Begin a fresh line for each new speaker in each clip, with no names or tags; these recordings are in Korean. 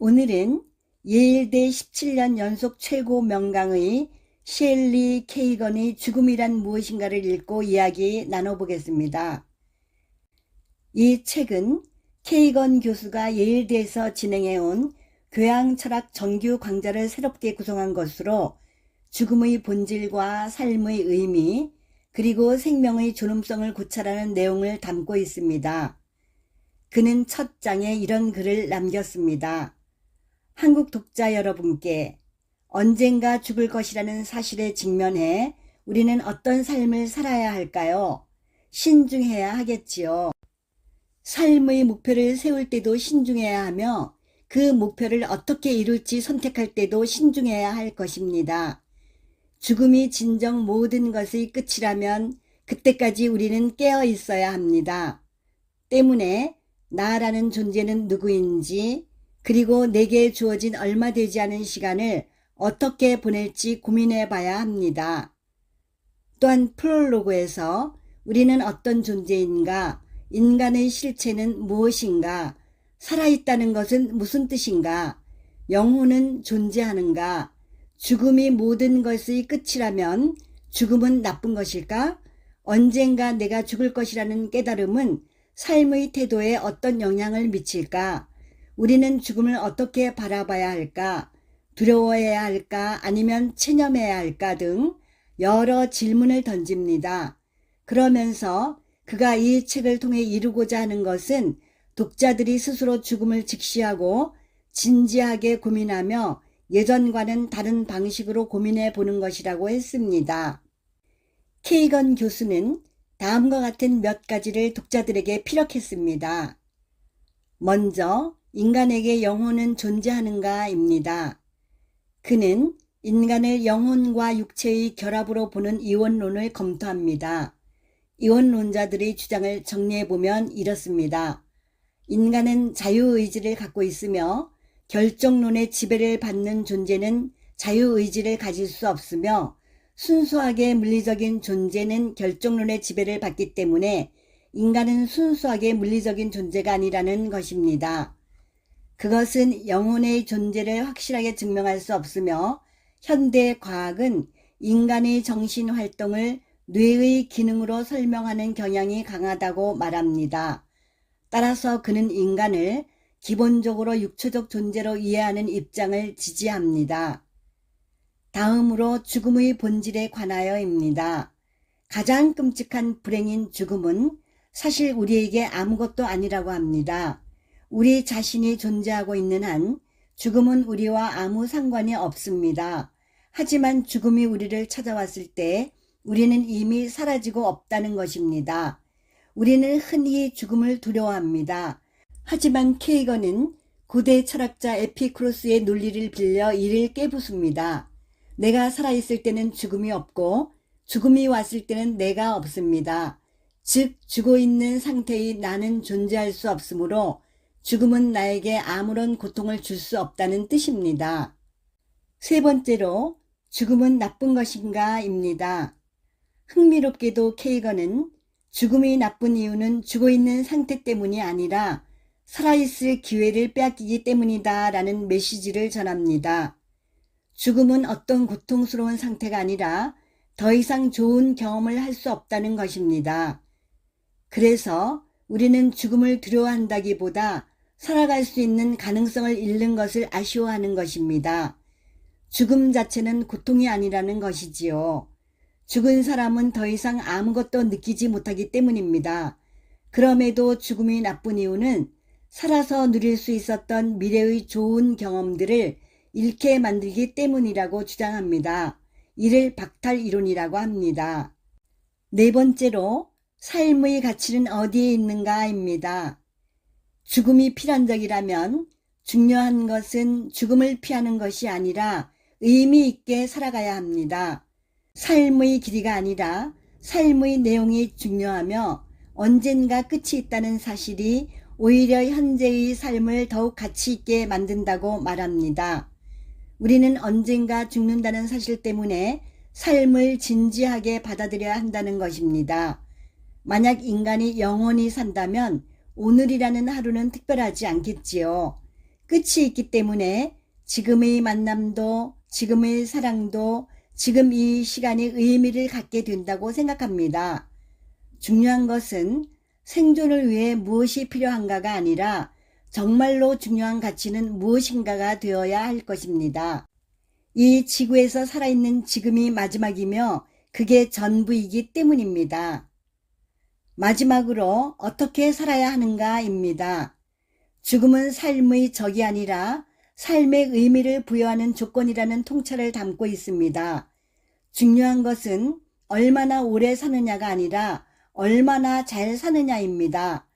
오늘은 예일대 17년 연속 최고 명강의 셸리 케이건의 죽음이란 무엇인가를 읽고 이야기 나눠보겠습니다. 이 책은 케이건 교수가 예일대에서 진행해온 교양철학 정규 강좌를 새롭게 구성한 것으로 죽음의 본질과 삶의 의미, 그리고 생명의 존엄성을 고찰하는 내용을 담고 있습니다. 그는 첫 장에 이런 글을 남겼습니다. 한국 독자 여러분께 언젠가 죽을 것이라는 사실에 직면해 우리는 어떤 삶을 살아야 할까요? 신중해야 하겠지요. 삶의 목표를 세울 때도 신중해야 하며 그 목표를 어떻게 이룰지 선택할 때도 신중해야 할 것입니다. 죽음이 진정 모든 것의 끝이라면 그때까지 우리는 깨어 있어야 합니다. 때문에 나라는 존재는 누구인지, 그리고 내게 주어진 얼마 되지 않은 시간을 어떻게 보낼지 고민해 봐야 합니다. 또한 프롤로그에서 우리는 어떤 존재인가, 인간의 실체는 무엇인가, 살아있다는 것은 무슨 뜻인가, 영혼은 존재하는가, 죽음이 모든 것의 끝이라면 죽음은 나쁜 것일까, 언젠가 내가 죽을 것이라는 깨달음은 삶의 태도에 어떤 영향을 미칠까, 우리는 죽음을 어떻게 바라봐야 할까, 두려워해야 할까, 아니면 체념해야 할까 등 여러 질문을 던집니다. 그러면서 그가 이 책을 통해 이루고자 하는 것은 독자들이 스스로 죽음을 직시하고 진지하게 고민하며 예전과는 다른 방식으로 고민해 보는 것이라고 했습니다. 케이건 교수는 다음과 같은 몇 가지를 독자들에게 피력했습니다. 먼저 인간에게 영혼은 존재하는가입니다. 그는 인간을 영혼과 육체의 결합으로 보는 이원론을 검토합니다. 이원론자들의 주장을 정리해보면 이렇습니다. 인간은 자유의지를 갖고 있으며 결정론의 지배를 받는 존재는 자유의지를 가질 수 없으며 순수하게 물리적인 존재는 결정론의 지배를 받기 때문에 인간은 순수하게 물리적인 존재가 아니라는 것입니다. 그것은 영혼의 존재를 확실하게 증명할 수 없으며 현대 과학은 인간의 정신 활동을 뇌의 기능으로 설명하는 경향이 강하다고 말합니다. 따라서 그는 인간을 기본적으로 육체적 존재로 이해하는 입장을 지지합니다. 다음으로 죽음의 본질에 관하여입니다. 가장 끔찍한 불행인 죽음은 사실 우리에게 아무것도 아니라고 합니다. 우리 자신이 존재하고 있는 한 죽음은 우리와 아무 상관이 없습니다. 하지만 죽음이 우리를 찾아왔을 때 우리는 이미 사라지고 없다는 것입니다. 우리는 흔히 죽음을 두려워합니다. 하지만 케이건은 고대 철학자 에피쿠로스의 논리를 빌려 이를 깨부숩니다. 내가 살아있을 때는 죽음이 없고 죽음이 왔을 때는 내가 없습니다. 즉 죽어있는 상태의 나는 존재할 수 없으므로 죽음은 나에게 아무런 고통을 줄 수 없다는 뜻입니다. 세 번째로 죽음은 나쁜 것인가입니다. 흥미롭게도 케이건은 죽음이 나쁜 이유는 죽어있는 상태 때문이 아니라 살아있을 기회를 빼앗기기 때문이다 라는 메시지를 전합니다. 죽음은 어떤 고통스러운 상태가 아니라 더 이상 좋은 경험을 할 수 없다는 것입니다. 그래서 우리는 죽음을 두려워한다기보다 살아갈 수 있는 가능성을 잃는 것을 아쉬워하는 것입니다. 죽음 자체는 고통이 아니라는 것이지요. 죽은 사람은 더 이상 아무것도 느끼지 못하기 때문입니다. 그럼에도 죽음이 나쁜 이유는 살아서 누릴 수 있었던 미래의 좋은 경험들을 잃게 만들기 때문이라고 주장합니다. 이를 박탈 이론이라고 합니다. 네 번째로 삶의 가치는 어디에 있는가입니다. 죽음이 필연적이라면 중요한 것은 죽음을 피하는 것이 아니라 의미 있게 살아가야 합니다. 삶의 길이가 아니라 삶의 내용이 중요하며 언젠가 끝이 있다는 사실이 오히려 현재의 삶을 더욱 가치 있게 만든다고 말합니다. 우리는 언젠가 죽는다는 사실 때문에 삶을 진지하게 받아들여야 한다는 것입니다. 만약 인간이 영원히 산다면 오늘이라는 하루는 특별하지 않겠지요. 끝이 있기 때문에 지금의 만남도, 지금의 사랑도, 지금 이 시간이 의미를 갖게 된다고 생각합니다. 중요한 것은 생존을 위해 무엇이 필요한가가 아니라 정말로 중요한 가치는 무엇인가가 되어야 할 것입니다. 이 지구에서 살아있는 지금이 마지막이며 그게 전부이기 때문입니다. 마지막으로 어떻게 살아야 하는가입니다. 죽음은 삶의 적이 아니라 삶의 의미를 부여하는 조건이라는 통찰을 담고 있습니다. 중요한 것은 얼마나 오래 사느냐가 아니라 얼마나 잘 사느냐입니다.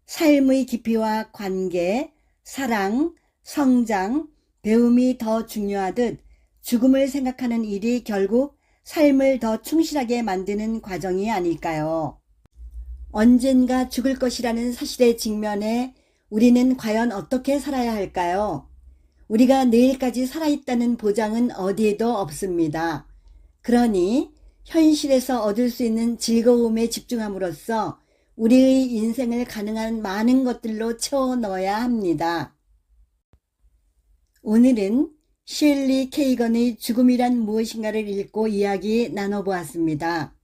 삶의 깊이와 관계, 사랑, 성장, 배움이 더 중요하듯 죽음을 생각하는 일이 결국 삶을 더 충실하게 만드는 과정이 아닐까요? 언젠가 죽을 것이라는 사실에 직면해 우리는 과연 어떻게 살아야 할까요? 우리가 내일까지 살아있다는 보장은 어디에도 없습니다. 그러니 현실에서 얻을 수 있는 즐거움에 집중함으로써 우리의 인생을 가능한 많은 것들로 채워 넣어야 합니다. 오늘은 셸리 케이건의 죽음이란 무엇인가를 읽고 이야기 나눠보았습니다.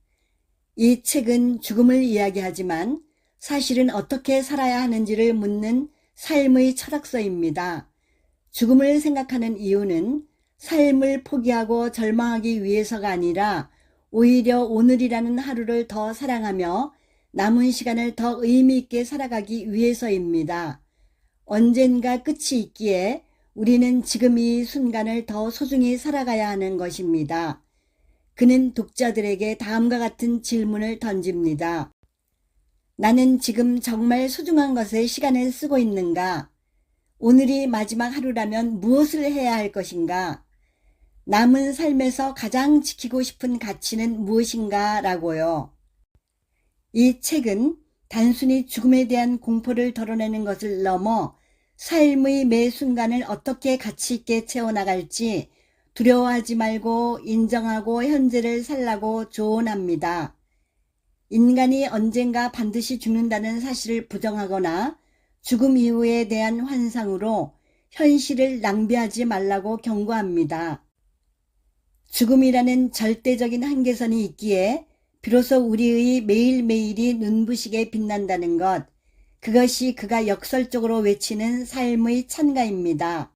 이 책은 죽음을 이야기하지만 사실은 어떻게 살아야 하는지를 묻는 삶의 철학서입니다. 죽음을 생각하는 이유는 삶을 포기하고 절망하기 위해서가 아니라 오히려 오늘이라는 하루를 더 사랑하며 남은 시간을 더 의미 있게 살아가기 위해서입니다. 언젠가 끝이 있기에 우리는 지금 이 순간을 더 소중히 살아가야 하는 것입니다. 그는 독자들에게 다음과 같은 질문을 던집니다. 나는 지금 정말 소중한 것에 시간을 쓰고 있는가? 오늘이 마지막 하루라면 무엇을 해야 할 것인가? 남은 삶에서 가장 지키고 싶은 가치는 무엇인가? 라고요. 이 책은 단순히 죽음에 대한 공포를 덜어내는 것을 넘어 삶의 매 순간을 어떻게 가치 있게 채워나갈지 두려워하지 말고 인정하고 현재를 살라고 조언합니다. 인간이 언젠가 반드시 죽는다는 사실을 부정하거나 죽음 이후에 대한 환상으로 현실을 낭비하지 말라고 경고합니다. 죽음이라는 절대적인 한계선이 있기에 비로소 우리의 매일매일이 눈부시게 빛난다는 것, 그것이 그가 역설적으로 외치는 삶의 찬가입니다.